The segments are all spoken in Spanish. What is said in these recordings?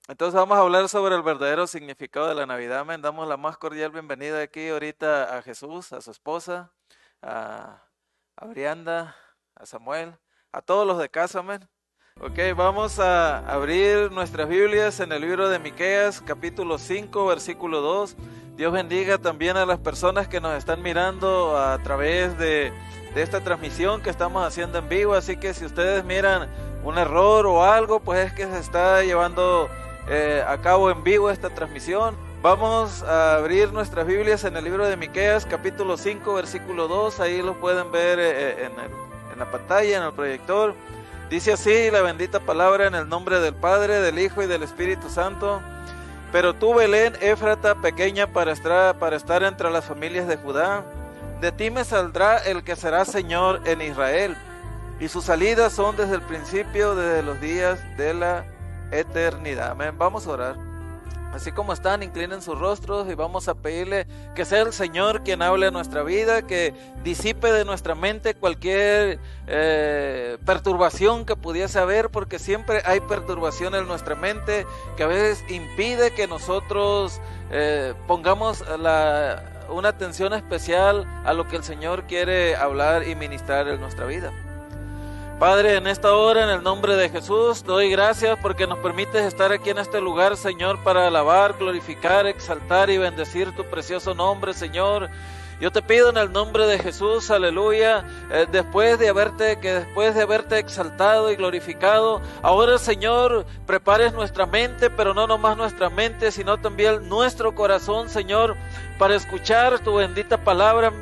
Entonces vamos a hablar sobre el verdadero significado de la Navidad. Amén. Damos la más cordial bienvenida aquí ahorita a Jesús, a su esposa, a, a Brianda, a Samuel, a todos los de casa. Amén. Ok, vamos a abrir nuestras Biblias en el libro de Miqueas, capítulo 5, versículo 2. Dios bendiga también a las personas que nos están mirando a través de esta transmisión que estamos haciendo en vivo. Así que si ustedes miran un error o algo, pues es que se está llevando a cabo en vivo esta transmisión. Vamos a abrir nuestras Biblias en el libro de Miqueas, capítulo 5, versículo 2. Ahí lo pueden ver en la pantalla, en el proyector. Dice así la bendita palabra en el nombre del Padre, del Hijo y del Espíritu Santo. Pero tú, Belén, Éfrata, pequeña para estar entre las familias de Judá, de ti me saldrá el que será Señor en Israel, y sus salidas son desde el principio, desde los días de la eternidad. Amén. Vamos a orar. Así como están, inclinen sus rostros y vamos a pedirle que sea el Señor quien hable a nuestra vida, que disipe de nuestra mente cualquier perturbación que pudiese haber, porque siempre hay perturbación en nuestra mente que a veces impide que nosotros pongamos una atención especial a lo que el Señor quiere hablar y ministrar en nuestra vida. Padre, en esta hora, en el nombre de Jesús, te doy gracias porque nos permites estar aquí en este lugar, Señor, para alabar, glorificar, exaltar y bendecir tu precioso nombre, Señor. Yo te pido en el nombre de Jesús, aleluya, después de haberte exaltado y glorificado, ahora, Señor, prepares nuestra mente, pero no nomás nuestra mente, sino también nuestro corazón, Señor, para escuchar tu bendita palabra,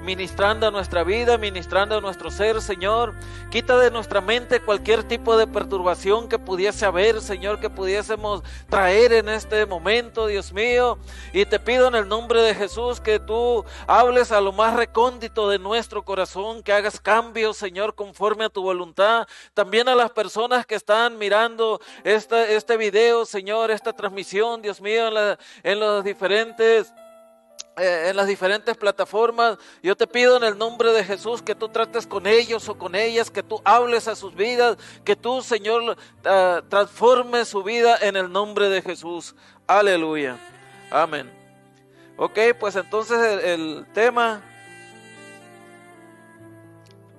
ministrando a nuestra vida, ministrando a nuestro ser, Señor. Quita de nuestra mente cualquier tipo de perturbación que pudiese haber, Señor, que pudiésemos traer en este momento, Dios mío. Y te pido en el nombre de Jesús que tú hables a lo más recóndito de nuestro corazón, que hagas cambios, Señor, conforme a tu voluntad. También a las personas que están mirando este video, Señor, esta transmisión, Dios mío, en las diferentes plataformas. Yo te pido en el nombre de Jesús que tú trates con ellos o con ellas, que tú hables a sus vidas, que tú, Señor, transformes su vida en el nombre de Jesús. Aleluya. Amén. Ok, pues entonces el tema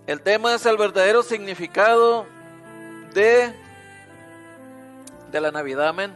es el verdadero significado de la Navidad. Amén.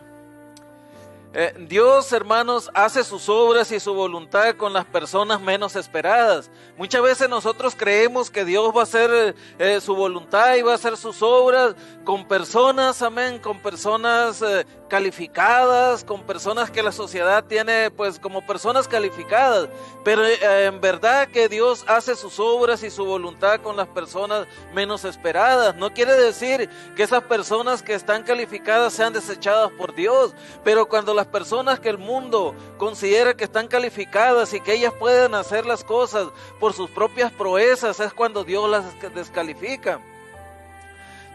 Dios, hermanos, hace sus obras y su voluntad con las personas menos esperadas. Muchas veces nosotros creemos que Dios va a hacer su voluntad y va a hacer sus obras con personas, amén, con personas calificadas, con personas que la sociedad tiene pues como personas calificadas, pero en verdad que Dios hace sus obras y su voluntad con las personas menos esperadas. No quiere decir que esas personas que están calificadas sean desechadas por Dios, pero cuando las personas que el mundo considera que están calificadas y que ellas pueden hacer las cosas por sus propias proezas, es cuando Dios las descalifica.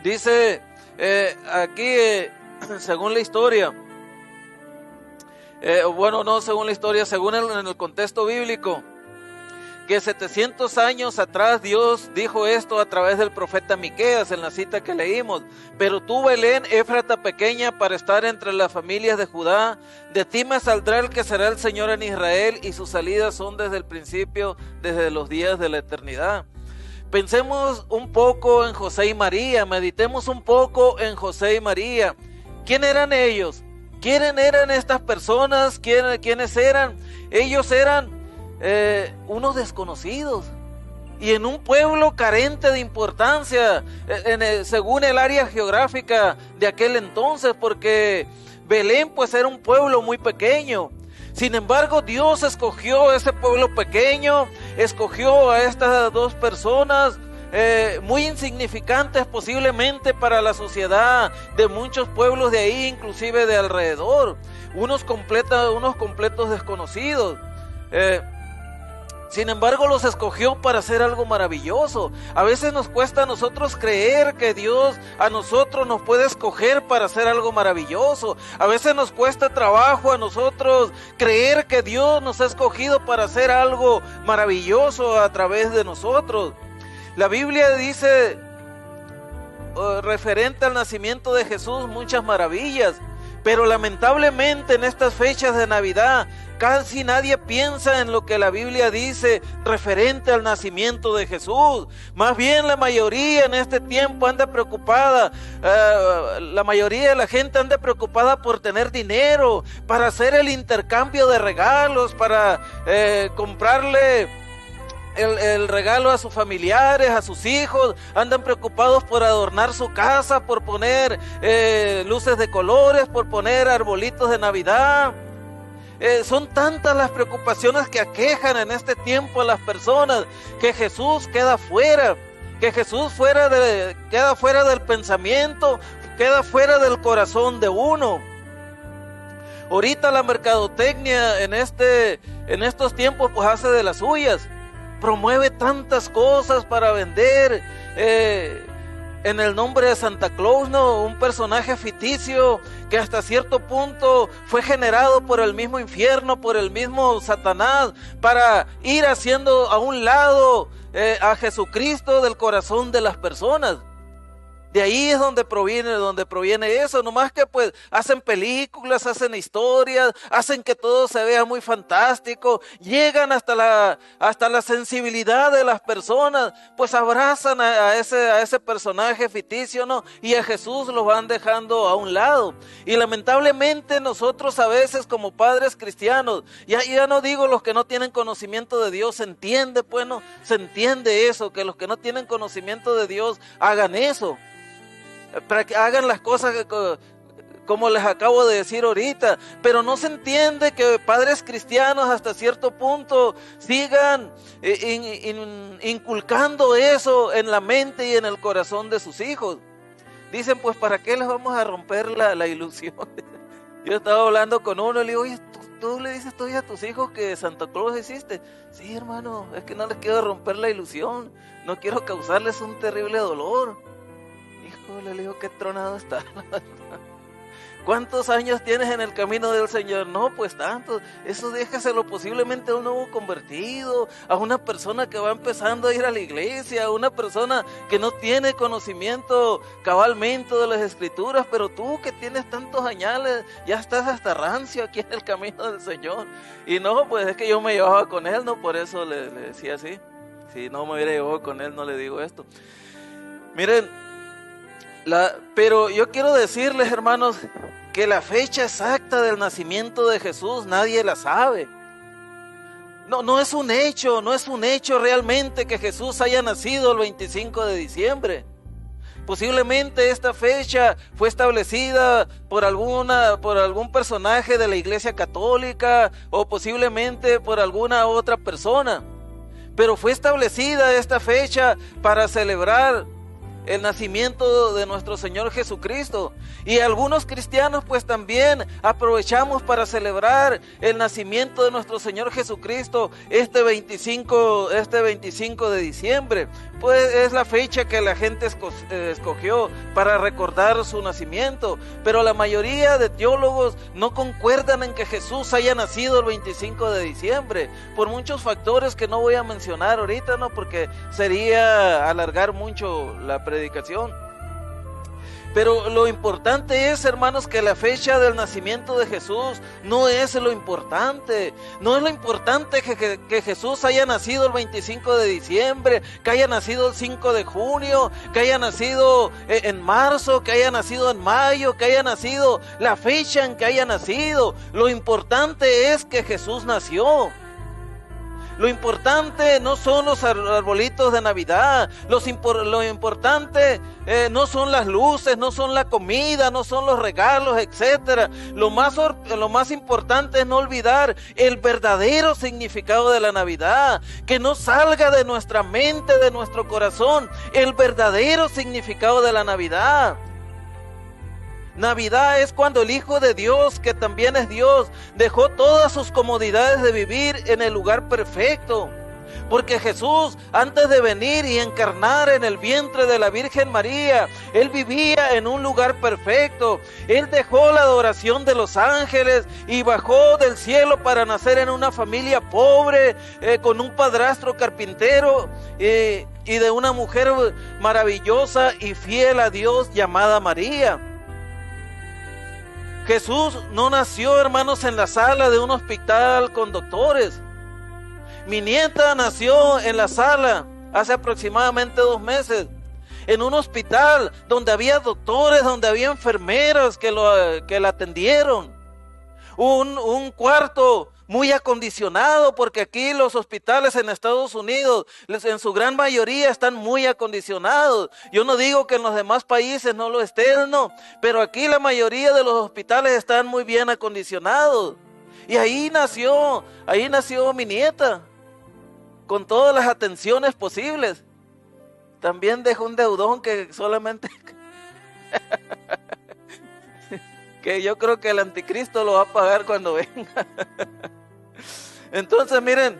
Dice aquí, según la historia, según en el contexto bíblico, que 700 años atrás Dios dijo esto a través del profeta Miqueas en la cita que leímos. Pero tú, Belén, Éfrata pequeña para estar entre las familias de Judá, de ti me saldrá el que será el Señor en Israel, y sus salidas son desde el principio, desde los días de la eternidad. Pensemos un poco en José y María, meditemos un poco en José y María. ¿Quién eran ellos? ¿Quiénes eran estas personas? ¿Quiénes eran? Ellos eran unos desconocidos y en un pueblo carente de importancia según el área geográfica de aquel entonces, porque Belén pues era un pueblo muy pequeño. Sin embargo, Dios escogió ese pueblo pequeño, escogió a estas dos personas muy insignificantes posiblemente para la sociedad de muchos pueblos de ahí, inclusive de alrededor, unos completos desconocidos. Sin embargo, los escogió para hacer algo maravilloso. A veces nos cuesta a nosotros creer que Dios a nosotros nos puede escoger para hacer algo maravilloso. A veces nos cuesta trabajo a nosotros creer que Dios nos ha escogido para hacer algo maravilloso a través de nosotros. La Biblia dice referente al nacimiento de Jesús muchas maravillas. Pero lamentablemente en estas fechas de Navidad casi nadie piensa en lo que la Biblia dice referente al nacimiento de Jesús. Más bien la mayoría en este tiempo anda preocupada, la mayoría de la gente anda preocupada por tener dinero, para hacer el intercambio de regalos, para comprarle el regalo a sus familiares, a sus hijos. Andan preocupados por adornar su casa, por poner luces de colores, por poner arbolitos de Navidad. Son tantas las preocupaciones que aquejan en este tiempo a las personas, que Jesús queda fuera, que Jesús queda fuera del pensamiento, queda fuera del corazón de uno. Ahorita la mercadotecnia en estos tiempos pues hace de las suyas, promueve tantas cosas para vender, en el nombre de Santa Claus, ¿no? Un personaje ficticio que hasta cierto punto fue generado por el mismo infierno, por el mismo Satanás, para ir haciendo a un lado a Jesucristo del corazón de las personas. De ahí es donde proviene eso, nomás que pues hacen películas, hacen historias, hacen que todo se vea muy fantástico, llegan hasta la sensibilidad de las personas, pues abrazan a ese personaje ficticio, ¿no? Y a Jesús lo van dejando a un lado. Y lamentablemente nosotros a veces como padres cristianos, ya no digo los que no tienen conocimiento de Dios, se entiende pues, ¿no? Se entiende eso, que los que no tienen conocimiento de Dios hagan eso, para que hagan las cosas como les acabo de decir ahorita, pero no se entiende que padres cristianos hasta cierto punto sigan inculcando eso en la mente y en el corazón de sus hijos. Dicen, pues ¿para qué les vamos a romper la ilusión? Yo estaba hablando con uno y le digo, oye, ¿tú le dices todavía a tus hijos que Santa Claus existe? Sí, hermano, es que no les quiero romper la ilusión, no quiero causarles un terrible dolor. Le digo, qué tronado está. ¿Cuántos años tienes en el camino del Señor? No, pues tantos. Eso déjaselo posiblemente a un nuevo convertido, a una persona que va empezando a ir a la iglesia, a una persona que no tiene conocimiento cabalmente de las Escrituras, pero tú que tienes tantos añales, ya estás hasta rancio aquí en el camino del Señor. Y no, pues es que yo me llevaba con él, no, por eso le decía así. Si no me hubiera llevado con él, no le digo esto. Miren, pero yo quiero decirles, hermanos, que la fecha exacta del nacimiento de Jesús nadie la sabe. No es un hecho realmente que Jesús haya nacido el 25 de diciembre. Posiblemente esta fecha fue establecida por algún personaje de la Iglesia Católica o posiblemente por alguna otra persona. Pero fue establecida esta fecha para celebrar el nacimiento de nuestro Señor Jesucristo. Y algunos cristianos pues también aprovechamos para celebrar el nacimiento de nuestro Señor Jesucristo este 25 de diciembre. Pues es la fecha que la gente escogió para recordar su nacimiento. Pero la mayoría de teólogos no concuerdan en que Jesús haya nacido el 25 de diciembre, por muchos factores que no voy a mencionar ahorita, ¿no? Porque sería alargar mucho la predicación. Pero lo importante es, hermanos, que la fecha del nacimiento de Jesús no es lo importante. No es lo importante que Jesús haya nacido el 25 de diciembre, que haya nacido el 5 de junio, que haya nacido en marzo, que haya nacido en mayo, que haya nacido la fecha en que haya nacido. Lo importante es que Jesús nació. Lo importante no son los arbolitos de Navidad, lo importante no son las luces, no son la comida, no son los regalos, etc. Lo más importante es no olvidar el verdadero significado de la Navidad, que no salga de nuestra mente, de nuestro corazón, el verdadero significado de la Navidad. Navidad es cuando el Hijo de Dios, que también es Dios, dejó todas sus comodidades de vivir en el lugar perfecto. Porque Jesús, antes de venir y encarnar en el vientre de la Virgen María, Él vivía en un lugar perfecto. Él dejó la adoración de los ángeles y bajó del cielo para nacer en una familia pobre, con un padrastro carpintero y de una mujer maravillosa y fiel a Dios llamada María. Jesús no nació, hermanos, en la sala de un hospital con doctores. Mi nieta nació en la sala hace aproximadamente 2 meses, en un hospital donde había doctores, donde había enfermeras que la atendieron. Un cuarto muy acondicionado, porque aquí los hospitales en Estados Unidos, en su gran mayoría, están muy acondicionados. Yo no digo que en los demás países no lo estén, no, pero aquí la mayoría de los hospitales están muy bien acondicionados. Y ahí nació mi nieta, con todas las atenciones posibles. También dejó un deudón que solamente que yo creo que el anticristo lo va a pagar cuando venga. Entonces miren,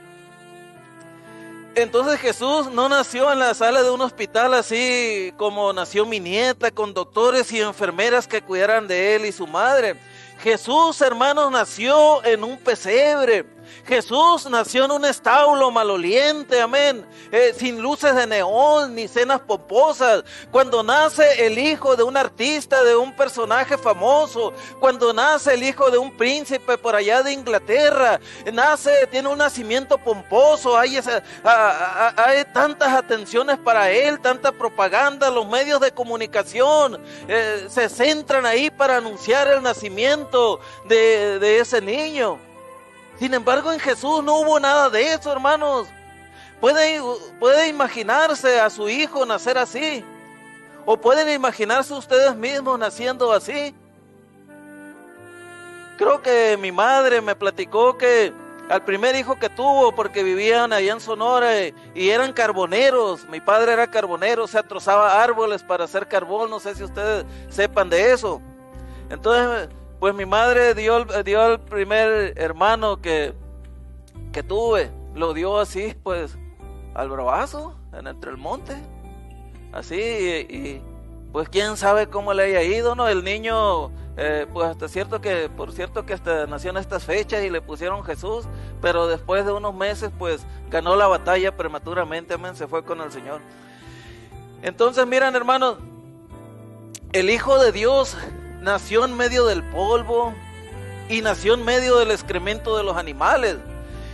entonces Jesús no nació en la sala de un hospital así como nació mi nieta, con doctores y enfermeras que cuidaran de él y su madre. Jesús, hermanos, nació en un pesebre. Jesús nació en un establo maloliente, amén, sin luces de neón ni cenas pomposas. Cuando nace el hijo de un artista, de un personaje famoso, cuando nace el hijo de un príncipe por allá de Inglaterra, tiene un nacimiento pomposo, hay tantas atenciones para él, tanta propaganda, los medios de comunicación se centran ahí para anunciar el nacimiento de ese niño. Sin embargo, en Jesús no hubo nada de eso, hermanos. Puede imaginarse a su hijo nacer así, o pueden imaginarse ustedes mismos naciendo así. Creo que mi madre me platicó que al primer hijo que tuvo, porque vivían allá en Sonora y eran carboneros, mi padre era carbonero, o sea, trozaba árboles para hacer carbón, no sé si ustedes sepan de eso. Entonces, pues mi madre dio al primer hermano que tuve, lo dio así, pues, al bravazo, entre el monte, así, y pues quién sabe cómo le haya ido, ¿no? El niño, pues por cierto que hasta nació en estas fechas y le pusieron Jesús, pero después de unos meses, pues, ganó la batalla prematuramente, amén, se fue con el Señor. Entonces, miren, hermanos, el Hijo de Dios nació en medio del polvo y nació en medio del excremento de los animales,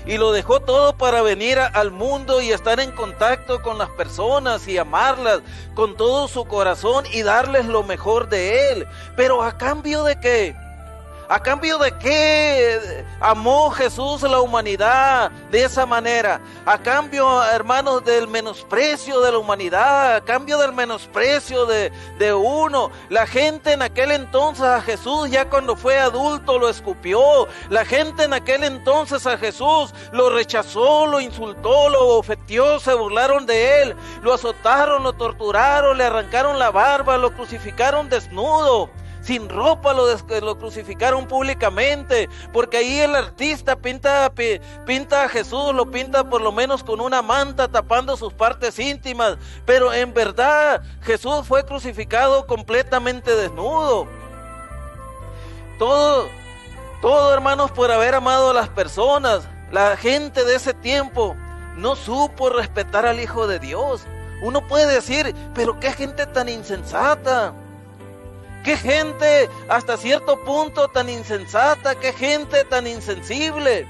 y lo dejó todo para venir al mundo y estar en contacto con las personas y amarlas con todo su corazón y darles lo mejor de él. Pero ¿a cambio de qué? ¿A cambio de qué amó Jesús la humanidad de esa manera? A cambio, hermanos, del menosprecio de la humanidad, a cambio del menosprecio de uno. La gente en aquel entonces a Jesús, ya cuando fue adulto, lo escupió. La gente en aquel entonces a Jesús lo rechazó, lo insultó, lo ofendió, se burlaron de él, lo azotaron, lo torturaron, le arrancaron la barba, lo crucificaron desnudo. Sin ropa lo crucificaron públicamente, porque ahí el artista pinta a Jesús, lo pinta por lo menos con una manta tapando sus partes íntimas, pero en verdad Jesús fue crucificado completamente desnudo. Todo, hermanos, por haber amado a las personas. La gente de ese tiempo no supo respetar al Hijo de Dios. Uno puede decir, pero qué gente tan insensata. Qué gente hasta cierto punto tan insensata, qué gente tan insensible,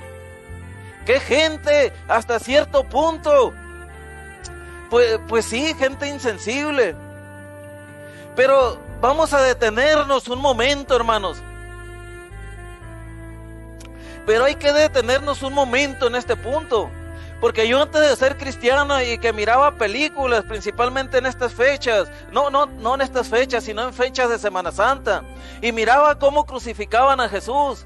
qué gente hasta cierto punto, pues sí, gente insensible. Pero vamos a detenernos un momento, hermanos. Pero hay que detenernos un momento en este punto. Porque yo antes de ser cristiano y que miraba películas, principalmente en estas fechas, no en estas fechas, sino en fechas de Semana Santa, y miraba cómo crucificaban a Jesús,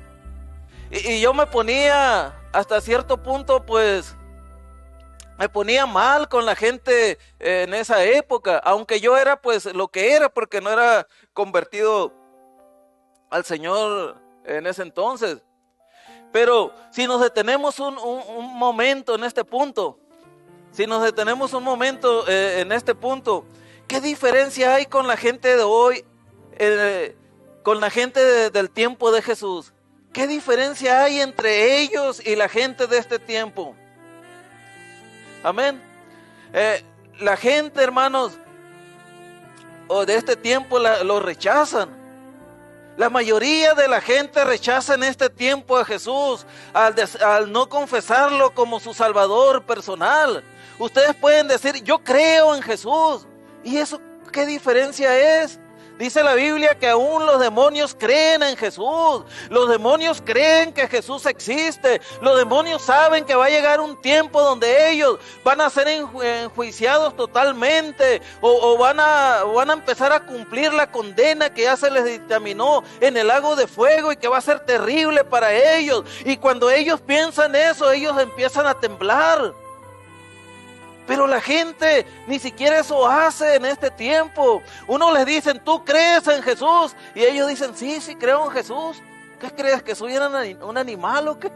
y yo me ponía, hasta cierto punto, pues, me ponía mal con la gente en esa época, aunque yo era pues lo que era, porque no era convertido al Señor en ese entonces. Pero si nos detenemos un momento en este punto, en este punto, ¿qué diferencia hay con la gente de hoy, con la gente del tiempo de Jesús? ¿Qué diferencia hay entre ellos y la gente de este tiempo? Amén. La gente, hermanos, de este tiempo lo rechazan. La mayoría de la gente rechaza en este tiempo a Jesús al no confesarlo como su Salvador personal. Ustedes pueden decir, yo creo en Jesús. ¿Y eso qué diferencia es? Dice la Biblia que aún los demonios creen en Jesús. Los demonios creen que Jesús existe. Los demonios saben que va a llegar un tiempo donde ellos van a ser enjuiciados totalmente. O van a empezar a cumplir la condena que ya se les dictaminó en el lago de fuego y que va a ser terrible para ellos. Y cuando ellos piensan eso, ellos empiezan a temblar. Pero la gente ni siquiera eso hace en este tiempo. Uno les dice, ¿tú crees en Jesús? Y ellos dicen, sí, creo en Jesús. ¿Qué crees? ¿Que soy un animal o qué?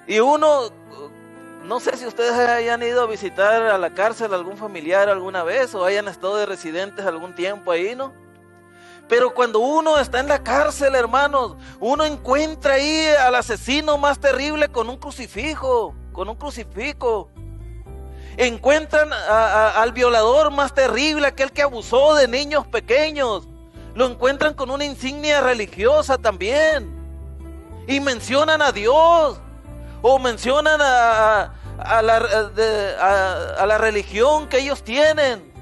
Y uno, no sé si ustedes hayan ido a visitar a la cárcel a algún familiar alguna vez o hayan estado de residentes algún tiempo ahí, ¿no? Pero cuando uno está en la cárcel, hermanos, uno encuentra ahí al asesino más terrible con un crucifijo. Encuentran al violador más terrible, aquel que abusó de niños pequeños. Lo encuentran con una insignia religiosa también. Y mencionan a Dios. O mencionan a la religión que ellos tienen.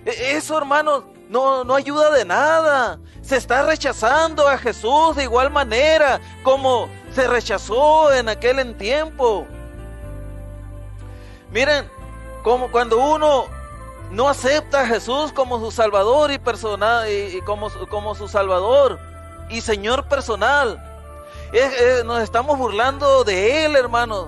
Eso, hermanos, no ayuda de nada. Se está rechazando a Jesús de igual manera como se rechazó en aquel tiempo. Miren, como cuando uno no acepta a Jesús como su Salvador y personal y como su Salvador y Señor personal, nos estamos burlando de Él, hermanos,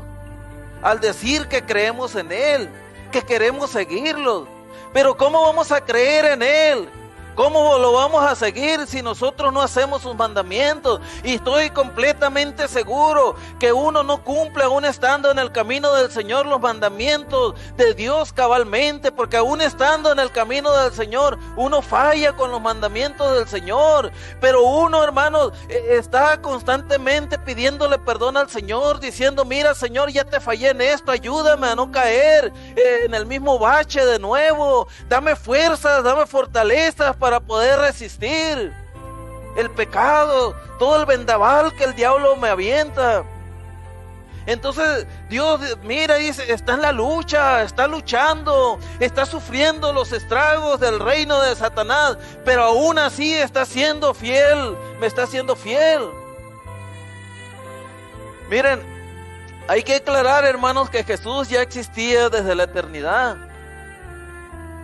al decir que creemos en Él, que queremos seguirlo. Pero ¿cómo vamos a creer en Él? ¿Cómo lo vamos a seguir si nosotros no hacemos sus mandamientos? Y estoy completamente seguro que uno no cumple aún estando en el camino del Señor los mandamientos de Dios cabalmente, porque aún estando en el camino del Señor, uno falla con los mandamientos del Señor. Pero uno, hermanos, está constantemente pidiéndole perdón al Señor, diciendo, mira, Señor, ya te fallé en esto, ayúdame a no caer en el mismo bache de nuevo, dame fuerzas, dame fortalezas para poder resistir el pecado, todo el vendaval que el diablo me avienta. Entonces Dios mira, dice, está en la lucha, está luchando, está sufriendo los estragos del reino de Satanás, pero aún así está siendo fiel, me está siendo fiel. Miren, hay que aclarar, hermanos, que Jesús ya existía desde la eternidad.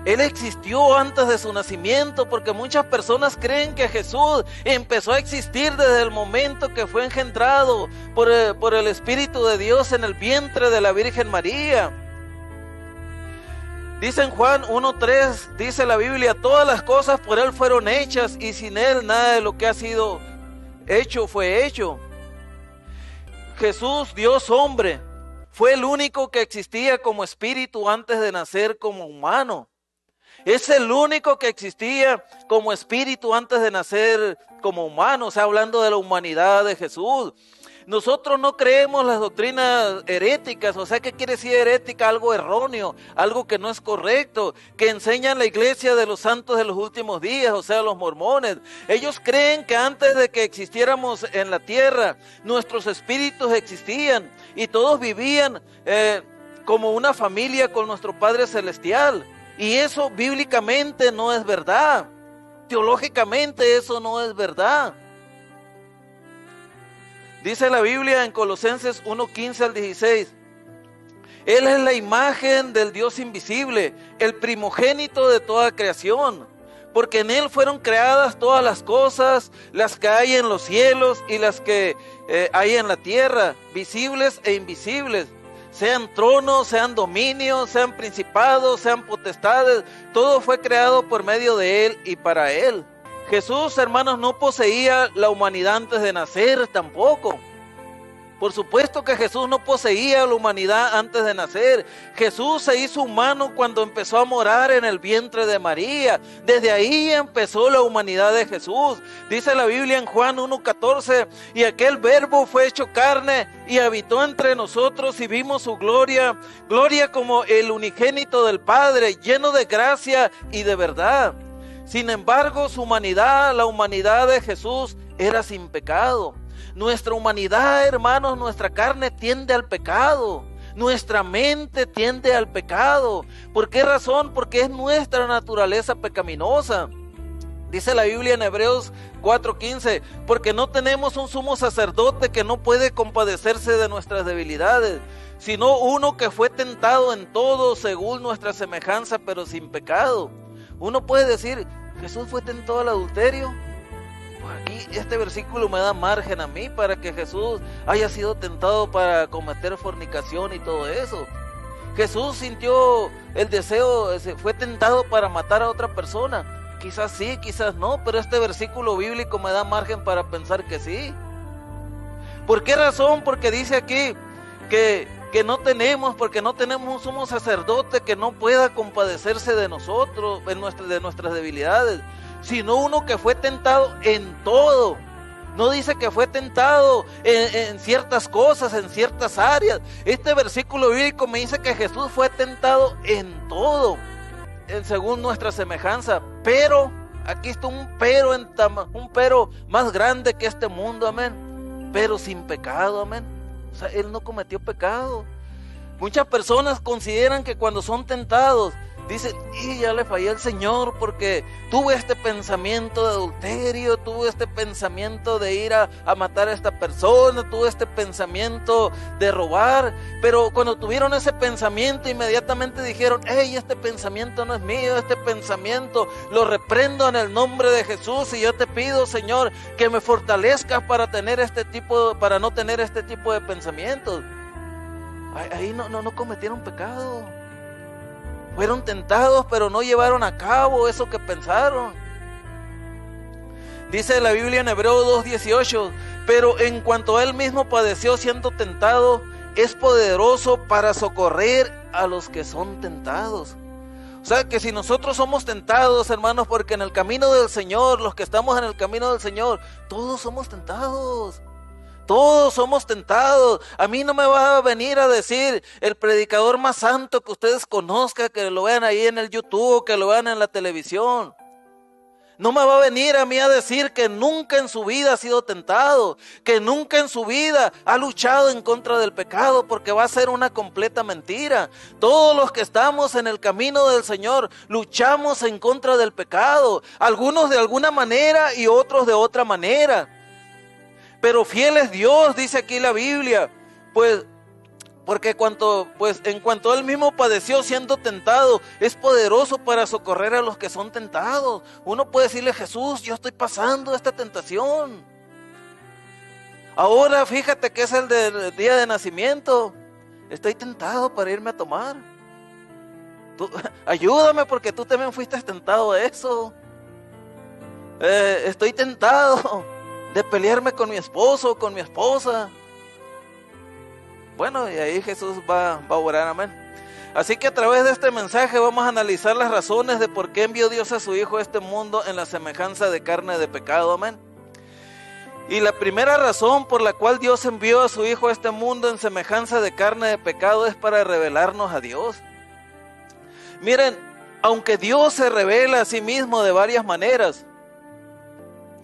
Él existió antes de su nacimiento, porque muchas personas creen que Jesús empezó a existir desde el momento que fue engendrado por el Espíritu de Dios en el vientre de la Virgen María. Dice en Juan 1:3, dice la Biblia, todas las cosas por Él fueron hechas y sin Él nada de lo que ha sido hecho fue hecho. Jesús, Dios hombre, fue el único que existía como espíritu antes de nacer como humano. Es el único que existía como espíritu antes de nacer como humano, o sea, hablando de la humanidad de Jesús. Nosotros no creemos las doctrinas heréticas, o sea, ¿qué quiere decir herética? Algo erróneo, algo que no es correcto, que enseñan la iglesia de los santos de los últimos días, o sea, los mormones. Ellos creen que antes de que existiéramos en la tierra, nuestros espíritus existían y todos vivían como una familia con nuestro Padre Celestial. Y eso bíblicamente no es verdad. Teológicamente eso no es verdad. Dice la Biblia en Colosenses 1:15 al 16. Él es la imagen del Dios invisible, el primogénito de toda creación. Porque en Él fueron creadas todas las cosas, las que hay en los cielos y las que hay en la tierra, visibles e invisibles. Sean tronos, sean dominios, sean principados, sean potestades, todo fue creado por medio de Él y para Él. Jesús, hermanos, no poseía la humanidad antes de nacer tampoco. Por supuesto que Jesús no poseía la humanidad antes de nacer. Jesús se hizo humano cuando empezó a morar en el vientre de María. Desde ahí empezó la humanidad de Jesús. Dice la Biblia en Juan 1:14, y aquel verbo fue hecho carne y habitó entre nosotros y vimos su gloria, gloria como el unigénito del Padre, lleno de gracia y de verdad. Sin embargo, su humanidad, la humanidad de Jesús, era sin pecado. Nuestra humanidad, hermanos, nuestra carne tiende al pecado. Nuestra mente tiende al pecado. ¿Por qué razón? Porque es nuestra naturaleza pecaminosa. Dice la Biblia en Hebreos 4:15, porque no tenemos un sumo sacerdote que no puede compadecerse de nuestras debilidades, sino uno que fue tentado en todo según nuestra semejanza, pero sin pecado. Uno puede decir, Jesús fue tentado al adulterio. Pues aquí este versículo me da margen a mí para que Jesús haya sido tentado para cometer fornicación y todo eso. Jesús sintió el deseo, fue tentado para matar a otra persona. Quizás sí, quizás no, pero este versículo bíblico me da margen para pensar que sí. ¿Por qué razón? Porque dice aquí que no tenemos, porque no tenemos un sumo sacerdote que no pueda compadecerse de nosotros, de nuestras debilidades, sino uno que fue tentado en todo. No dice que fue tentado en ciertas cosas, en ciertas áreas. Este versículo bíblico me dice que Jesús fue tentado en todo, según nuestra semejanza. Pero, aquí está un pero más grande que este mundo, amén. Pero sin pecado, amén. O sea, Él no cometió pecado. Muchas personas consideran que cuando son tentados, dicen, y ya le fallé al Señor porque tuve este pensamiento de adulterio, tuve este pensamiento de ir a matar a esta persona, tuve este pensamiento de robar. Pero cuando tuvieron ese pensamiento, inmediatamente dijeron, hey, este pensamiento no es mío, este pensamiento lo reprendo en el nombre de Jesús, y yo te pido, Señor, que me fortalezcas para no tener este tipo de pensamientos. Ahí no cometieron pecado. Fueron tentados, pero no llevaron a cabo eso que pensaron. Dice la Biblia en Hebreos 2:18, pero en cuanto a Él mismo padeció siendo tentado, es poderoso para socorrer a los que son tentados. O sea que si nosotros somos tentados, hermanos, porque en el camino del Señor, los que estamos en el camino del Señor, todos somos tentados. Todos somos tentados. A mí no me va a venir a decir el predicador más santo que ustedes conozcan, que lo vean ahí en el YouTube, que lo vean en la televisión. No me va a venir a mí a decir que nunca en su vida ha sido tentado, que nunca en su vida ha luchado en contra del pecado, porque va a ser una completa mentira. Todos los que estamos en el camino del Señor luchamos en contra del pecado, algunos de alguna manera y otros de otra manera. Pero fiel es Dios, dice aquí la Biblia, porque en cuanto Él mismo padeció siendo tentado, es poderoso para socorrer a los que son tentados. Uno puede decirle, Jesús, yo estoy pasando esta tentación. Ahora fíjate que es el día de nacimiento, estoy tentado para irme a tomar. Ayúdame porque tú también fuiste tentado a eso. Estoy tentado de pelearme con mi esposo o con mi esposa. Bueno, y ahí Jesús va a orar, amén. Así que a través de este mensaje vamos a analizar las razones de por qué envió Dios a su Hijo a este mundo en la semejanza de carne de pecado, amén. Y la primera razón por la cual Dios envió a su Hijo a este mundo en semejanza de carne de pecado es para revelarnos a Dios. Miren, aunque Dios se revela a sí mismo de varias maneras,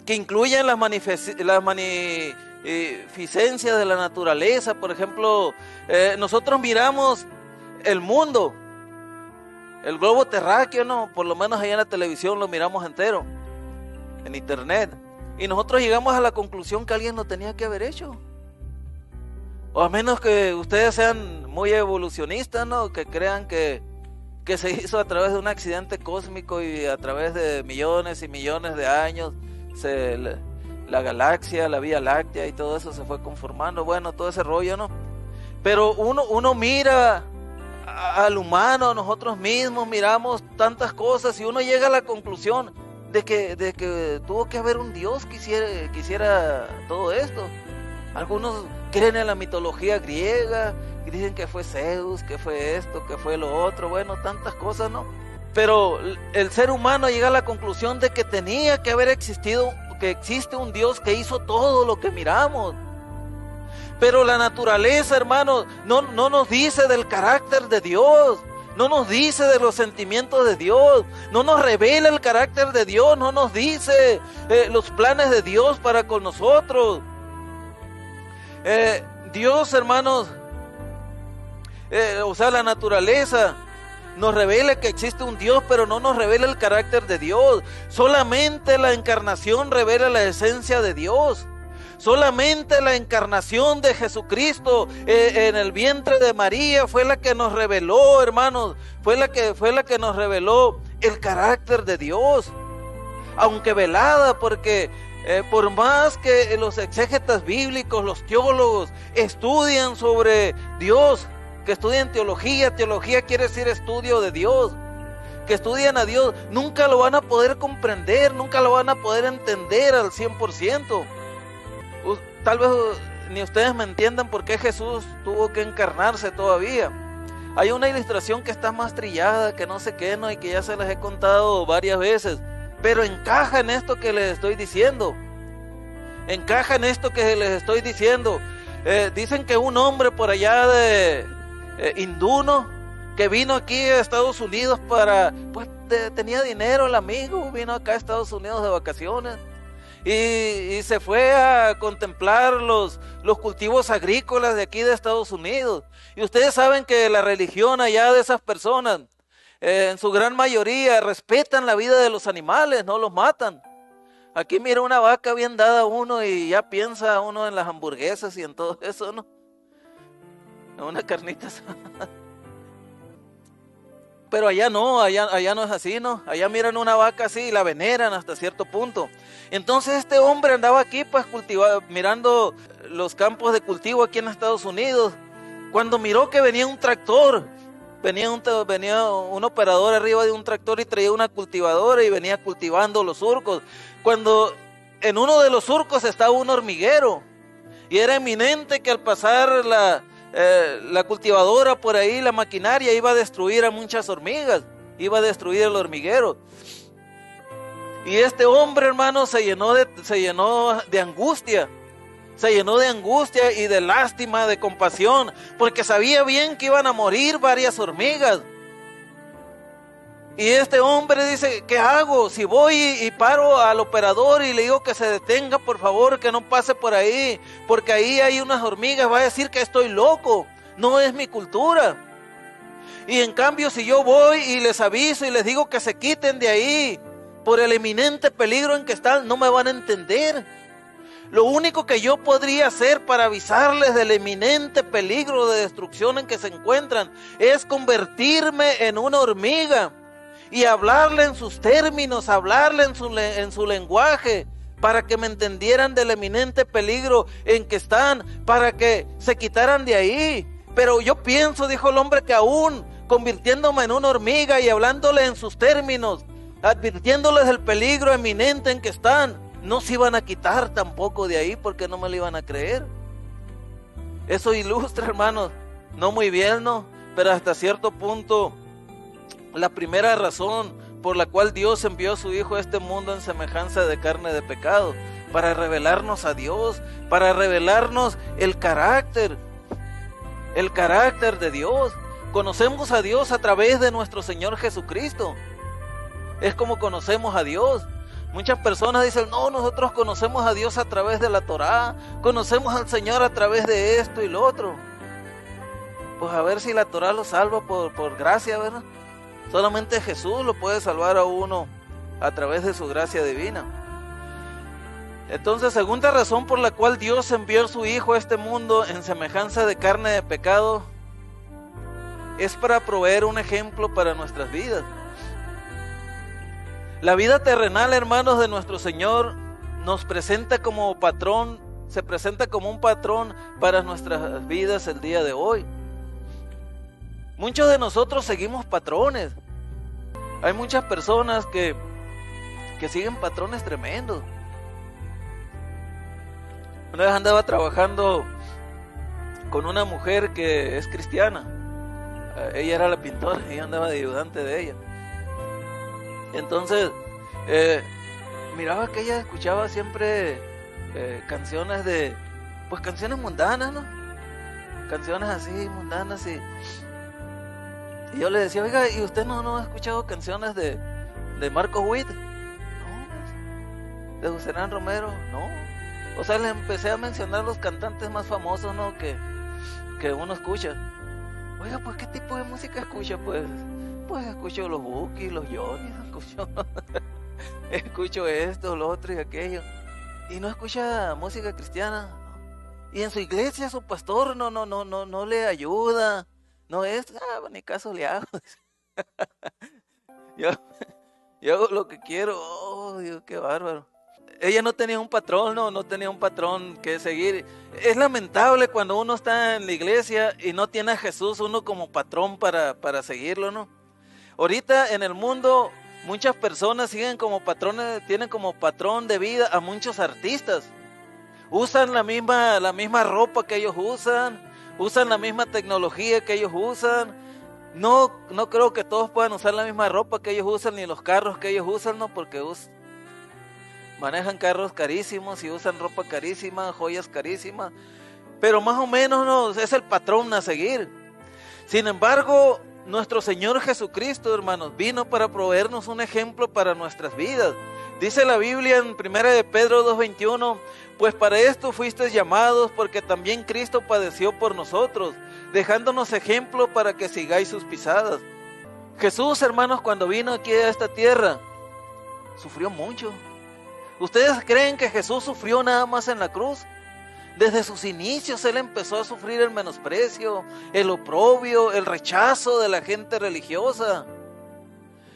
que incluyen las magnificencias de la naturaleza. Por ejemplo, nosotros miramos el mundo, el globo terráqueo, ¿no? Por lo menos allá en la televisión lo miramos entero, en internet, y nosotros llegamos a la conclusión que alguien lo tenía que haber hecho. O a menos que ustedes sean muy evolucionistas, ¿no? Que crean que se hizo a través de un accidente cósmico y a través de millones y millones de años la galaxia, la Vía Láctea y todo eso se fue conformando. Bueno, todo ese rollo, ¿no? Pero uno mira al humano, nosotros mismos miramos tantas cosas y uno llega a la conclusión de que tuvo que haber un Dios que quisiera todo esto. Algunos creen en la mitología griega, y dicen que fue Zeus, que fue esto, que fue lo otro, bueno, tantas cosas, ¿no? Pero el ser humano llega a la conclusión de que tenía que haber existido, que existe un Dios que hizo todo lo que miramos. Pero la naturaleza, hermanos, no nos dice del carácter de Dios, no nos dice de los sentimientos de Dios, no nos revela el carácter de Dios, no nos dice los planes de Dios para con nosotros. Dios, hermanos, o sea, la naturaleza nos revela que existe un Dios, pero no nos revela el carácter de Dios. Solamente la encarnación revela la esencia de Dios. Solamente la encarnación de Jesucristo en el vientre de María fue la que nos reveló, hermanos, fue la que nos reveló el carácter de Dios. Aunque velada, porque por más que los exégetas bíblicos, los teólogos, estudian sobre Dios, que estudian teología quiere decir estudio de Dios, que estudian a Dios, nunca lo van a poder comprender, nunca lo van a poder entender al 100%. Tal vez ni ustedes me entiendan por qué Jesús tuvo que encarnarse todavía. Hay una ilustración que está más trillada, que no sé qué, ¿no? Y que ya se les he contado varias veces, pero encaja en esto que les estoy diciendo. Encaja en esto que les estoy diciendo. Dicen que un hombre por allá de hinduno, que vino aquí a Estados Unidos para, pues tenía dinero el amigo, vino acá a Estados Unidos de vacaciones. Y se fue a contemplar los cultivos agrícolas de aquí de Estados Unidos. Y ustedes saben que la religión allá de esas personas, en su gran mayoría, respetan la vida de los animales, no los matan. Aquí mira una vaca bien dada a uno y ya piensa uno en las hamburguesas y en todo eso, ¿no? Una carnita. Pero allá no es así, ¿no? Allá miran una vaca así y la veneran hasta cierto punto. Entonces este hombre andaba aquí pues mirando los campos de cultivo aquí en Estados Unidos, cuando miró que venía un tractor, venía un operador arriba de un tractor y traía una cultivadora y venía cultivando los surcos, cuando en uno de los surcos estaba un hormiguero y era eminente que al pasar la cultivadora por ahí, la maquinaria iba a destruir a muchas hormigas, iba a destruir el hormiguero. Y este hombre, hermano, se llenó de angustia, y de lástima, de compasión, porque sabía bien que iban a morir varias hormigas. Y este hombre dice, ¿qué hago? Si voy y paro al operador y le digo que se detenga, por favor, que no pase por ahí, porque ahí hay unas hormigas, va a decir que estoy loco, no es mi cultura. Y en cambio, si yo voy y les aviso y les digo que se quiten de ahí, por el eminente peligro en que están, no me van a entender. Lo único que yo podría hacer para avisarles del eminente peligro de destrucción en que se encuentran es convertirme en una hormiga y hablarle en sus términos, hablarle en su lenguaje, para que me entendieran del eminente peligro en que están, para que se quitaran de ahí. Pero yo pienso, dijo el hombre, que aún convirtiéndome en una hormiga y hablándole en sus términos, advirtiéndoles del peligro eminente en que están, no se iban a quitar tampoco de ahí, porque no me lo iban a creer. Eso ilustra, hermanos, no muy bien, ¿no? Pero hasta cierto punto, la primera razón por la cual Dios envió a su Hijo a este mundo en semejanza de carne de pecado, para revelarnos a Dios, para revelarnos el carácter de Dios. Conocemos a Dios a través de nuestro Señor Jesucristo. Es como conocemos a Dios. Muchas personas dicen, no, nosotros conocemos a Dios a través de la Torá, conocemos al Señor a través de esto y lo otro. Pues a ver si la Torá lo salva por gracia, ¿verdad? Solamente Jesús lo puede salvar a uno a través de su gracia divina. Entonces, segunda razón por la cual Dios envió a su Hijo a este mundo en semejanza de carne de pecado, es para proveer un ejemplo para nuestras vidas. La vida terrenal, hermanos, de nuestro Señor nos presenta como patrón, se presenta como un patrón para nuestras vidas el día de hoy. Muchos de nosotros seguimos patrones. Hay muchas personas que siguen patrones tremendos. Una vez andaba trabajando con una mujer que es cristiana. Ella era la pintora y yo andaba de ayudante de ella. Entonces, miraba que ella escuchaba siempre canciones pues canciones mundanas, ¿no? Canciones así, mundanas, y yo le decía, oiga, ¿y usted no ha escuchado canciones de Marcos Witt? No, pues, de José Hernán Romero, no. O sea, le empecé a mencionar los cantantes más famosos, ¿no? Que uno escucha. Oiga, pues, ¿qué tipo de música escucha? Pues escucho los Bukis, los Johnny, escucho esto, lo otro y aquello. Y no escucha música cristiana. Y en su iglesia, su pastor no le ayuda. No es, ni caso le hago. yo, yo hago lo que quiero. Oh, Dios, qué bárbaro. Ella no tenía un patrón, no tenía un patrón que seguir. Es lamentable cuando uno está en la iglesia y no tiene a Jesús uno como patrón para seguirlo, ¿no? Ahorita en el mundo muchas personas siguen como patrones, tienen como patrón de vida a muchos artistas. Usan la misma ropa que ellos usan la misma tecnología que ellos usan. No creo que todos puedan usar la misma ropa que ellos usan, ni los carros que ellos usan, ¿no? Porque manejan carros carísimos y usan ropa carísima, joyas carísimas. Pero más o menos no, es el patrón a seguir. Sin embargo, nuestro Señor Jesucristo, hermanos, vino para proveernos un ejemplo para nuestras vidas. Dice la Biblia en 1 de Pedro 2:21, pues para esto fuisteis llamados, porque también Cristo padeció por nosotros, dejándonos ejemplo para que sigáis sus pisadas. Jesús, hermanos, cuando vino aquí a esta tierra, sufrió mucho. ¿Ustedes creen que Jesús sufrió nada más en la cruz? Desde sus inicios Él empezó a sufrir el menosprecio, el oprobio, el rechazo de la gente religiosa.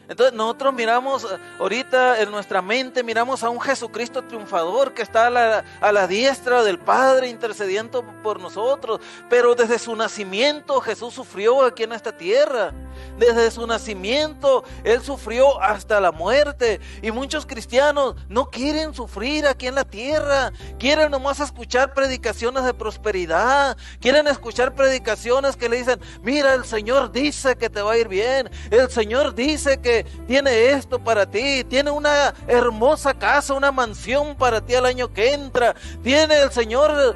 Entonces nosotros miramos ahorita en nuestra mente, miramos a un Jesucristo triunfador que está a la diestra del Padre intercediendo por nosotros. Pero desde su nacimiento Jesús sufrió aquí en esta tierra. Desde su nacimiento Él sufrió hasta la muerte. Y muchos cristianos no quieren sufrir aquí en la tierra. Quieren nomás escuchar predicaciones de prosperidad. Quieren escuchar predicaciones que le dicen, mira, el Señor dice que te va a ir bien. El Señor dice que tiene esto para ti, tiene una hermosa casa, una mansión para ti el año que entra, tiene el Señor,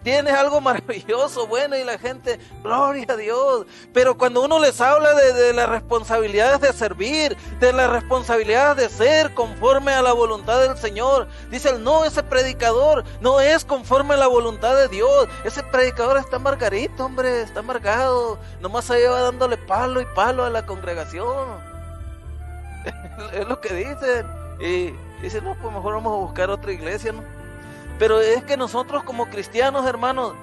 tiene algo maravilloso, bueno, y la gente, gloria a Dios. Pero cuando uno les habla de las responsabilidades de servir, de las responsabilidades de ser conforme a la voluntad del Señor, dicen, no, ese predicador no es conforme a la voluntad de Dios, ese predicador está amargadito, hombre, está amargado, nomás se lleva dándole palo y palo a la congregación. Es lo que dicen. Y dicen, no, pues mejor vamos a buscar otra iglesia, ¿no? Pero es que nosotros como cristianos, hermanos,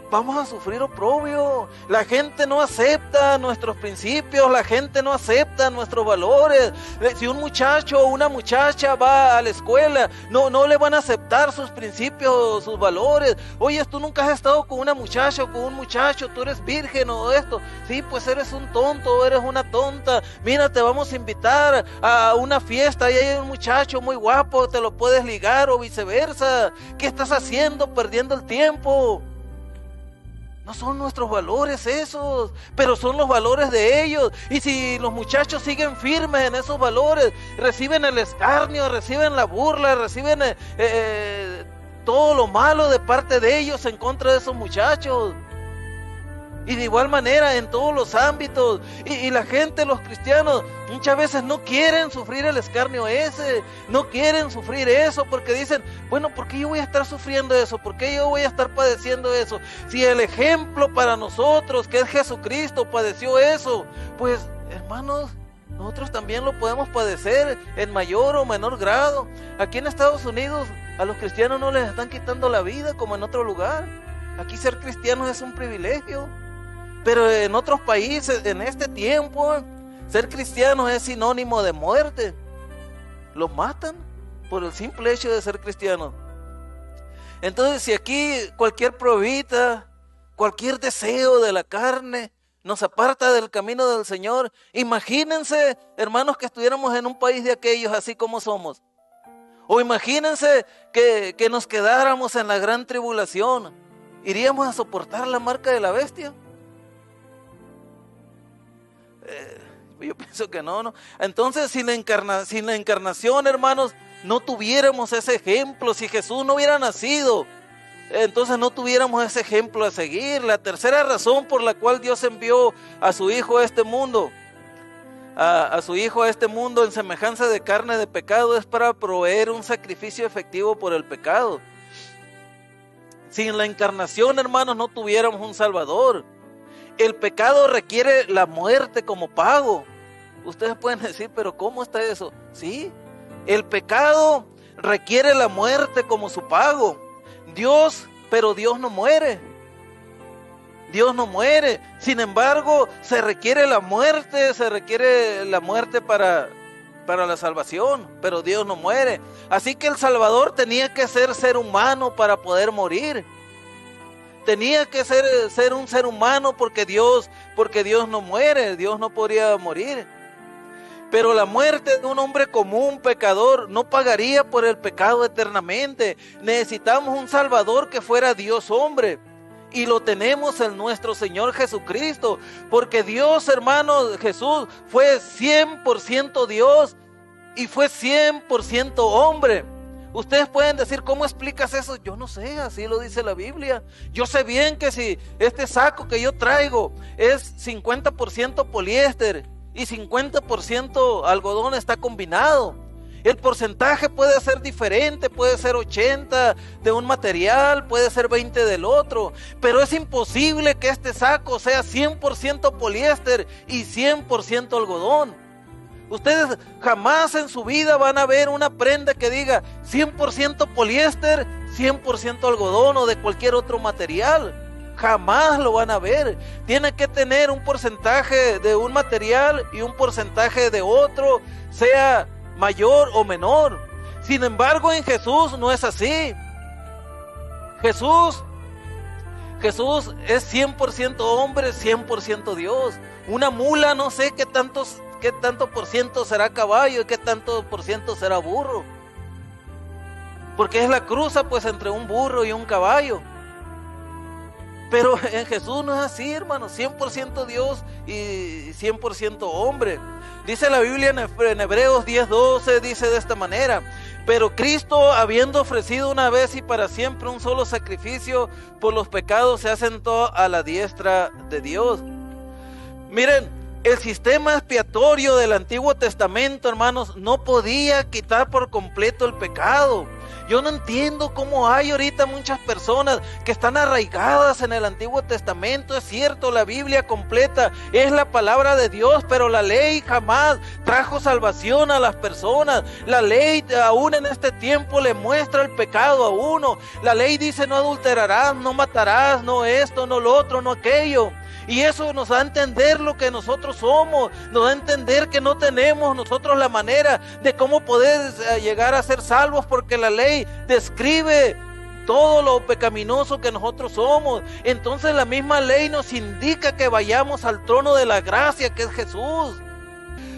vamos a sufrir oprobio. La gente no acepta nuestros principios, la gente no acepta nuestros valores. Si un muchacho o una muchacha va a la escuela, no le van a aceptar sus principios, sus valores. Oye, tú nunca has estado con una muchacha o con un muchacho, tú eres virgen o esto. Sí, pues eres un tonto, eres una tonta. Mira, te vamos a invitar a una fiesta y hay un muchacho muy guapo, te lo puedes ligar o viceversa. ¿Qué estás haciendo? Perdiendo el tiempo. No son nuestros valores esos, pero son los valores de ellos. Y si los muchachos siguen firmes en esos valores, reciben el escarnio, reciben la burla, reciben todo lo malo de parte de ellos en contra de esos muchachos. Y de igual manera en todos los ámbitos. Y la gente, los cristianos, muchas veces no quieren sufrir el escarnio ese. No quieren sufrir eso porque dicen, bueno, ¿por qué yo voy a estar sufriendo eso? ¿Por qué yo voy a estar padeciendo eso? Si el ejemplo para nosotros, que es Jesucristo, padeció eso, pues hermanos, nosotros también lo podemos padecer en mayor o menor grado. Aquí en Estados Unidos a los cristianos no les están quitando la vida como en otro lugar. Aquí ser cristianos es un privilegio. Pero en otros países, en este tiempo, ser cristiano es sinónimo de muerte. Los matan por el simple hecho de ser cristiano. Entonces, si aquí cualquier probita, cualquier deseo de la carne nos aparta del camino del Señor, imagínense, hermanos, que estuviéramos en un país de aquellos así como somos. O imagínense que nos quedáramos en la gran tribulación. ¿Iríamos a soportar la marca de la bestia? Yo pienso que no. Entonces, sin la encarnación, hermanos, no tuviéramos ese ejemplo. Si Jesús no hubiera nacido, entonces no tuviéramos ese ejemplo a seguir. La tercera razón por la cual Dios envió a su Hijo a este mundo, a su Hijo a este mundo en semejanza de carne de pecado, es para proveer un sacrificio efectivo por el pecado. Sin la encarnación, hermanos, no tuviéramos un Salvador. El pecado requiere la muerte como pago. Ustedes pueden decir, pero ¿cómo está eso? Sí, el pecado requiere la muerte como su pago. Pero Dios no muere. Dios no muere. Sin embargo, se requiere la muerte para la salvación, pero Dios no muere. Así que el Salvador tenía que ser humano para poder morir. Tenía que ser un ser humano porque Dios no muere, Dios no podría morir. Pero la muerte de un hombre común, pecador, no pagaría por el pecado eternamente. Necesitamos un Salvador que fuera Dios hombre. Y lo tenemos en nuestro Señor Jesucristo. Porque Dios, hermanos, Jesús fue 100% Dios y fue 100% hombre. Ustedes pueden decir, ¿cómo explicas eso? Yo no sé, así lo dice la Biblia. Yo sé bien que si este saco que yo traigo es 50% poliéster y 50% algodón, está combinado. El porcentaje puede ser diferente, puede ser 80 de un material, puede ser 20 del otro, pero es imposible que este saco sea 100% poliéster y 100% algodón. Ustedes jamás en su vida van a ver una prenda que diga 100% poliéster, 100% algodón o de cualquier otro material. Jamás lo van a ver. Tiene que tener un porcentaje de un material y un porcentaje de otro, sea mayor o menor. Sin embargo, en Jesús no es así. Jesús es 100% hombre, 100% Dios. Una mula, no sé qué tanto por ciento será caballo y qué tanto por ciento será burro, porque es la cruza pues entre un burro y un caballo. Pero en Jesús no es así, hermanos, 100% Dios y 100% hombre. Dice la Biblia en Hebreos 10:12, dice de esta manera: pero Cristo, habiendo ofrecido una vez y para siempre un solo sacrificio por los pecados, se sentó a la diestra de Dios. Miren, el sistema expiatorio del Antiguo Testamento, hermanos, no podía quitar por completo el pecado. Yo no entiendo cómo hay ahorita muchas personas que están arraigadas en el Antiguo Testamento. Es cierto, la Biblia completa es la palabra de Dios, pero la ley jamás trajo salvación a las personas. La ley aún en este tiempo le muestra el pecado a uno. La ley dice: no adulterarás, no matarás, no esto, no lo otro, no aquello. Y eso nos da a entender lo que nosotros somos, nos da a entender que no tenemos nosotros la manera de cómo poder llegar a ser salvos, porque la ley describe todo lo pecaminoso que nosotros somos. Entonces la misma ley nos indica que vayamos al trono de la gracia, que es Jesús.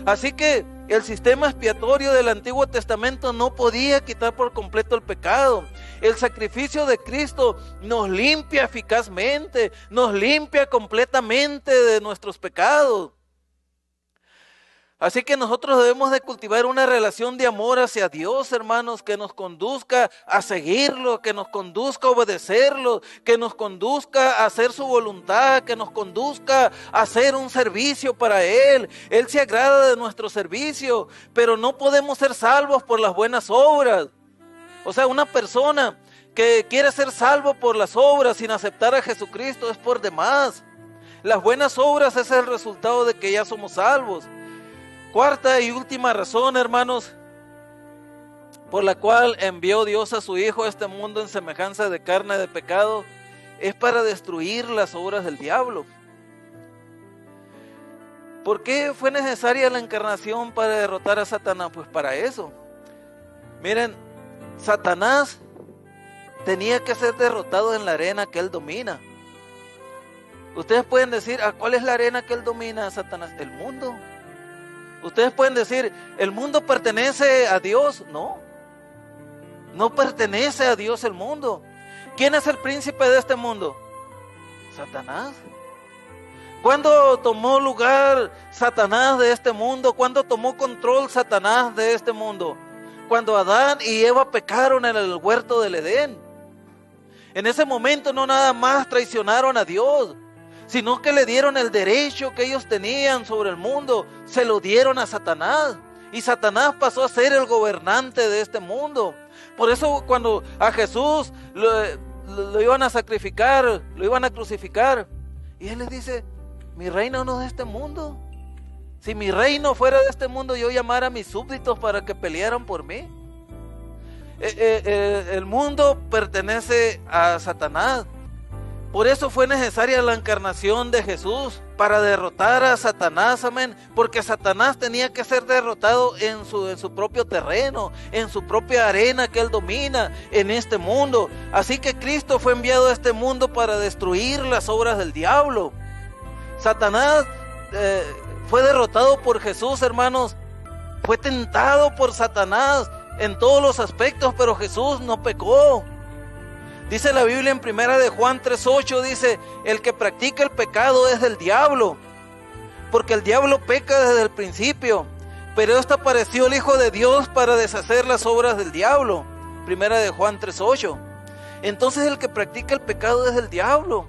Así que el sistema expiatorio del Antiguo Testamento no podía quitar por completo el pecado. El sacrificio de Cristo nos limpia eficazmente, nos limpia completamente de nuestros pecados. Así que nosotros debemos de cultivar una relación de amor hacia Dios, hermanos, que nos conduzca a seguirlo, que nos conduzca a obedecerlo, que nos conduzca a hacer su voluntad, que nos conduzca a hacer un servicio para Él. Él se agrada de nuestro servicio, pero no podemos ser salvos por las buenas obras. O sea, una persona que quiere ser salvo por las obras sin aceptar a Jesucristo es por demás. Las buenas obras es el resultado de que ya somos salvos. Cuarta y última razón, hermanos, por la cual envió Dios a su Hijo a este mundo en semejanza de carne de pecado, es para destruir las obras del diablo. ¿Por qué fue necesaria la encarnación para derrotar a Satanás? Pues para eso. Miren, Satanás tenía que ser derrotado en la arena que él domina. Ustedes pueden decir: ¿cuál es la arena que él domina, Satanás? El mundo. Ustedes pueden decir: ¿el mundo pertenece a Dios? No, no pertenece a Dios el mundo. ¿Quién es el príncipe de este mundo? Satanás. ¿Cuándo tomó lugar Satanás de este mundo? ¿Cuándo tomó control Satanás de este mundo? Cuando Adán y Eva pecaron en el huerto del Edén. En ese momento no nada más traicionaron a Dios, sino que le dieron el derecho que ellos tenían sobre el mundo, se lo dieron a Satanás. Y Satanás pasó a ser el gobernante de este mundo. Por eso cuando a Jesús lo iban a sacrificar, lo iban a crucificar, y Él les dice, mi reino no es de este mundo. Si mi reino fuera de este mundo, yo llamara a mis súbditos para que pelearan por mí. El mundo pertenece a Satanás. Por eso fue necesaria la encarnación de Jesús, para derrotar a Satanás, amén. Porque Satanás tenía que ser derrotado en su propio terreno, en su propia arena que él domina en este mundo. Así que Cristo fue enviado a este mundo para destruir las obras del diablo. Satanás fue derrotado por Jesús, hermanos. Fue tentado por Satanás en todos los aspectos, pero Jesús no pecó. Dice la Biblia en 1 de Juan 3:8, dice, el que practica el pecado es del diablo, porque el diablo peca desde el principio, pero esto apareció el Hijo de Dios para deshacer las obras del diablo. 1 de Juan 3:8. Entonces el que practica el pecado es del diablo.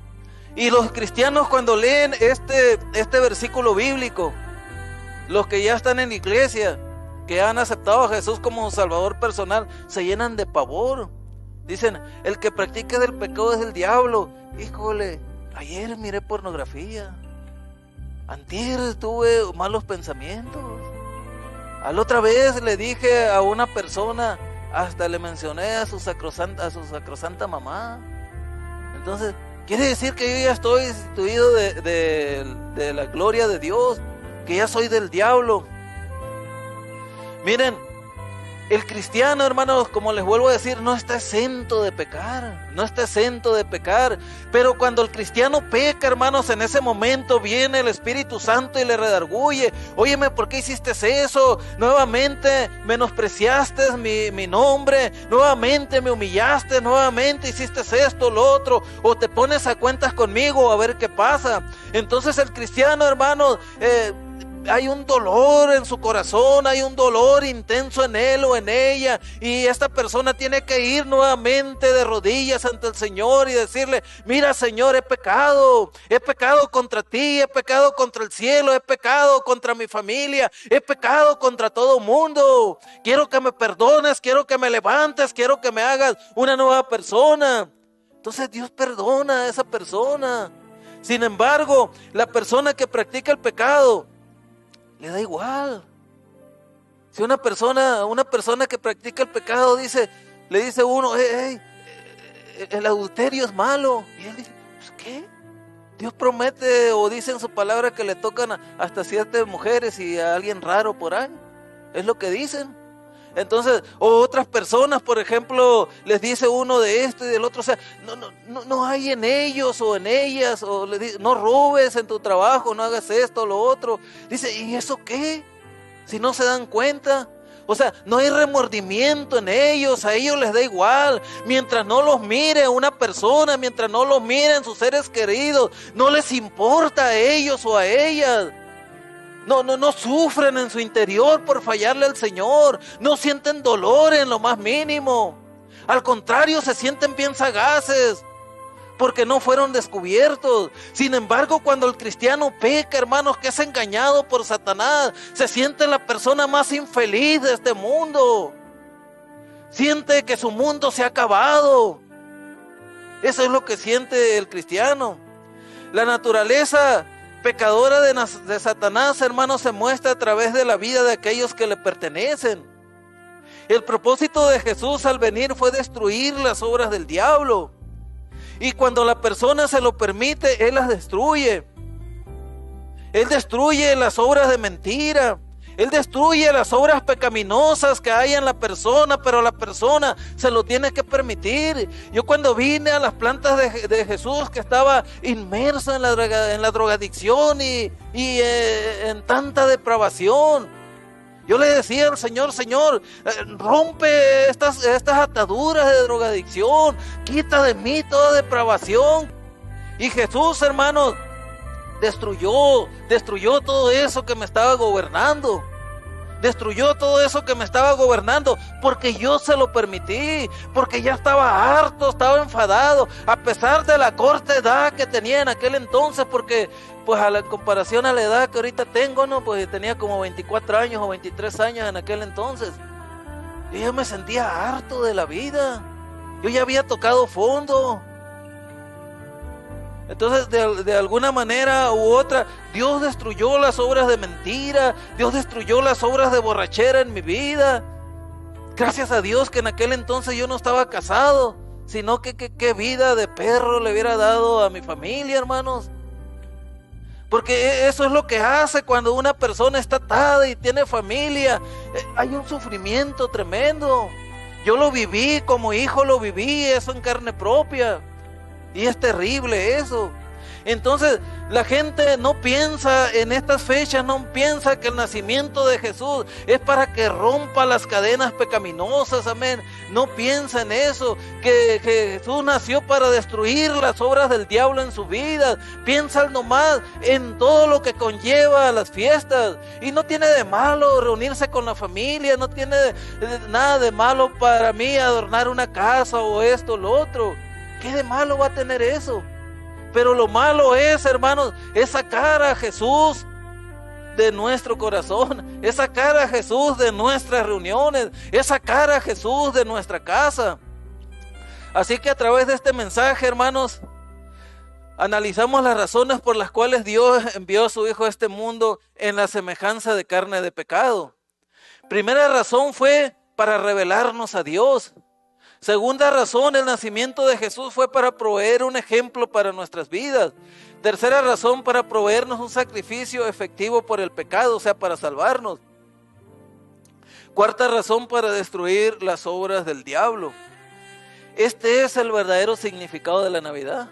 Y los cristianos cuando leen este versículo bíblico, los que ya están en la iglesia, que han aceptado a Jesús como Salvador personal, se llenan de pavor. Dicen, el que practica del pecado es del diablo. Híjole, ayer miré pornografía, antier tuve malos pensamientos, a la otra vez le dije a una persona, hasta le mencioné a su sacrosanta mamá. Entonces, quiere decir que yo ya estoy destituido de la gloria de Dios, que ya soy del diablo. Miren, el cristiano, hermanos, como les vuelvo a decir, no está exento de pecar, no está exento de pecar, pero cuando el cristiano peca, hermanos, en ese momento viene el Espíritu Santo y le redarguye. Óyeme, ¿por qué hiciste eso? Nuevamente menospreciaste mi nombre, nuevamente me humillaste, nuevamente hiciste esto, lo otro, o te pones a cuentas conmigo a ver qué pasa. Entonces el cristiano, hermanos, hay un dolor en su corazón, hay un dolor intenso en él o en ella, y esta persona tiene que ir nuevamente de rodillas ante el Señor y decirle, mira Señor, he pecado contra ti, he pecado contra el cielo, he pecado contra mi familia, he pecado contra todo mundo, quiero que me perdones, quiero que me levantes, quiero que me hagas una nueva persona. Entonces Dios perdona a esa persona. Sin embargo, la persona que practica el pecado, le da igual. Si una persona que practica el pecado le dice a uno, el adulterio es malo, y él dice, pues ¿qué? Dios promete o dice en su palabra que le tocan hasta 7 mujeres y a alguien raro por ahí, es lo que dicen. Entonces, o otras personas, por ejemplo, les dice uno de esto y del otro, o sea, no hay en ellos o en ellas, o les dice, no robes en tu trabajo, no hagas esto o lo otro. Dice, ¿y eso qué? Si no se dan cuenta. O sea, no hay remordimiento en ellos, a ellos les da igual. Mientras no los mire una persona, mientras no los miren sus seres queridos, no les importa a ellos o a ellas. No sufren en su interior por fallarle al Señor. No sienten dolor en lo más mínimo. Al contrario, se sienten bien sagaces porque no fueron descubiertos. Sin embargo, cuando el cristiano peca, hermanos, que es engañado por Satanás, se siente la persona más infeliz de este mundo. Siente que su mundo se ha acabado. Eso es lo que siente el cristiano. La naturaleza pecadora de Satanás, hermanos, se muestra a través de la vida de aquellos que le pertenecen. El propósito de Jesús al venir fue destruir las obras del diablo. Y cuando la persona se lo permite, Él las destruye. Él destruye las obras de mentira. Él destruye las obras pecaminosas que hay en la persona, pero la persona se lo tiene que permitir. Yo cuando vine a las plantas de Jesús, que estaba inmerso en la drogadicción y en tanta depravación, Yo le decía al Señor, Señor, rompe estas ataduras de drogadicción, quita de mí toda depravación. Y Jesús, hermanos, destruyó todo eso que me estaba gobernando. Destruyó todo eso que me estaba gobernando, porque yo se lo permití, porque ya estaba harto, estaba enfadado, a pesar de la corta edad que tenía en aquel entonces, porque pues a la comparación a la edad que ahorita tengo, ¿no? Pues tenía como 24 años o 23 años en aquel entonces. Yo ya me sentía harto de la vida, yo ya había tocado fondo. Entonces de alguna manera u otra Dios destruyó las obras de mentira, Dios destruyó las obras de borrachera en mi vida. Gracias a Dios que en aquel entonces yo no estaba casado, sino que qué vida de perro le hubiera dado a mi familia, hermanos. Porque eso es lo que hace cuando una persona está atada y tiene familia. Hay un sufrimiento tremendo. Yo lo viví, como hijo lo viví, eso en carne propia. Y es terrible eso. Entonces la gente no piensa en estas fechas, no piensa que el nacimiento de Jesús es para que rompa las cadenas pecaminosas, amén. No piensa en eso, que Jesús nació para destruir las obras del diablo en su vida. Piensa nomás en todo lo que conlleva las fiestas. Y no tiene de malo reunirse con la familia, no tiene nada de malo para mí adornar una casa o esto o lo otro. ¿Qué de malo va a tener eso? Pero lo malo es, hermanos, es sacar a Jesús de nuestro corazón, es sacar a Jesús de nuestras reuniones, es sacar a Jesús de nuestra casa. Así que a través de este mensaje, hermanos, analizamos las razones por las cuales Dios envió a su Hijo a este mundo en la semejanza de carne de pecado. Primera razón fue para revelarnos a Dios. Segunda razón, el nacimiento de Jesús fue para proveer un ejemplo para nuestras vidas. Tercera razón, para proveernos un sacrificio efectivo por el pecado, o sea, para salvarnos. Cuarta razón, para destruir las obras del diablo. Este es el verdadero significado de la Navidad.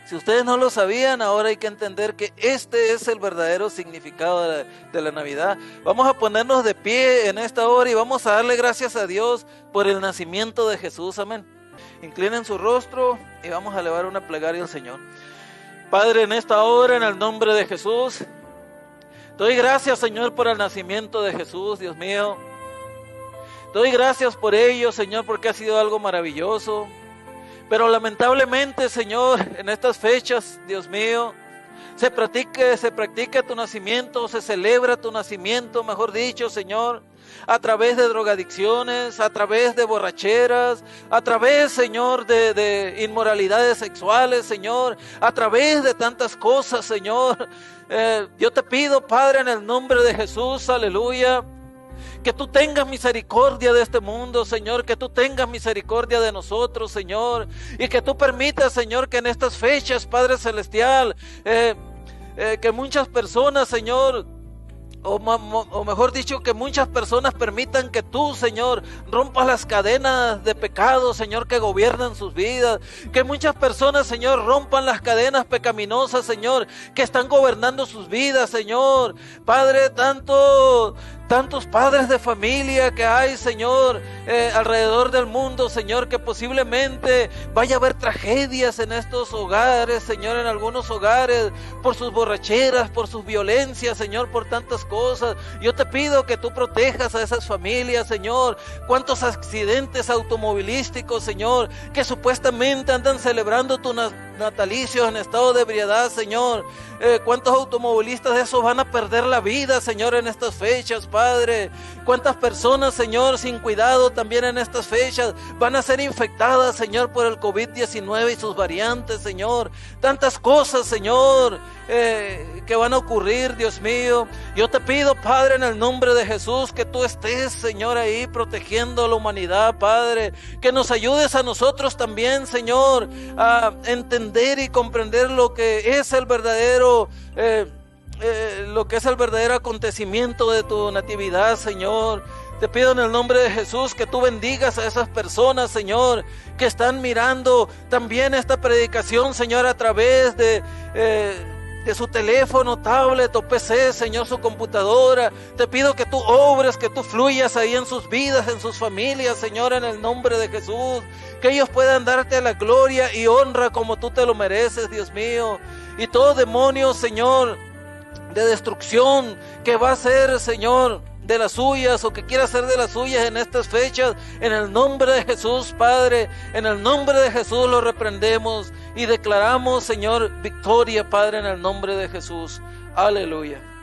Si ustedes no lo sabían, ahora hay que entender que este es el verdadero significado de la Navidad. Vamos a ponernos de pie en esta hora y vamos a darle gracias a Dios por el nacimiento de Jesús, amén. Inclinen su rostro y vamos a elevar una plegaria al Señor. Padre, en esta hora, en el nombre de Jesús, doy gracias, Señor, por el nacimiento de Jesús, Dios mío. Doy gracias por ello, Señor, porque ha sido algo maravilloso. Pero lamentablemente, Señor, en estas fechas, Dios mío, se practica tu nacimiento, se celebra tu nacimiento, mejor dicho, Señor, a través de drogadicciones, a través de borracheras, a través, Señor, de inmoralidades sexuales, Señor, a través de tantas cosas, Señor. Yo te pido, Padre, en el nombre de Jesús, aleluya, que tú tengas misericordia de este mundo, Señor, que tú tengas misericordia de nosotros, Señor, y que tú permitas, Señor, que en estas fechas, Padre Celestial, que muchas personas, Señor, o mejor dicho, que muchas personas permitan que tú, Señor, rompas las cadenas de pecado, Señor, que gobiernan sus vidas. Que muchas personas, Señor, rompan las cadenas pecaminosas, Señor, que están gobernando sus vidas, Señor. Padre, tantos padres de familia que hay, Señor, alrededor del mundo, Señor, que posiblemente vaya a haber tragedias en estos hogares, Señor, en algunos hogares, por sus borracheras, por sus violencias, Señor, por tantas cosas. Yo te pido que tú protejas a esas familias, Señor. Cuántos accidentes automovilísticos, Señor, que supuestamente andan celebrando tu natalicio en estado de ebriedad, Señor. Cuántos automovilistas de esos van a perder la vida, Señor, en estas fechas, Padre. Cuántas personas, Señor, sin cuidado también en estas fechas van a ser infectadas, Señor, por el COVID-19 y sus variantes, Señor. Tantas cosas, Señor, que van a ocurrir, Dios mío. Yo te pido, Padre, en el nombre de Jesús, que tú estés, Señor, ahí protegiendo a la humanidad, Padre. Que nos ayudes a nosotros también, Señor, a entender y comprender lo que es el verdadero acontecimiento de tu natividad, Señor. Te pido en el nombre de Jesús que tú bendigas a esas personas, Señor, que están mirando también esta predicación, Señor, a través de de su teléfono, tablet o PC, Señor, su computadora. Te pido que tú obres, que tú fluyas ahí en sus vidas, en sus familias, Señor, en el nombre de Jesús. Que ellos puedan darte la gloria y honra como tú te lo mereces, Dios mío. Y todo demonio, Señor, de destrucción que va a ser, Señor, de las suyas o que quiera hacer de las suyas en estas fechas, en el nombre de Jesús, Padre, en el nombre de Jesús lo reprendemos y declaramos, Señor, victoria, Padre, en el nombre de Jesús. Aleluya.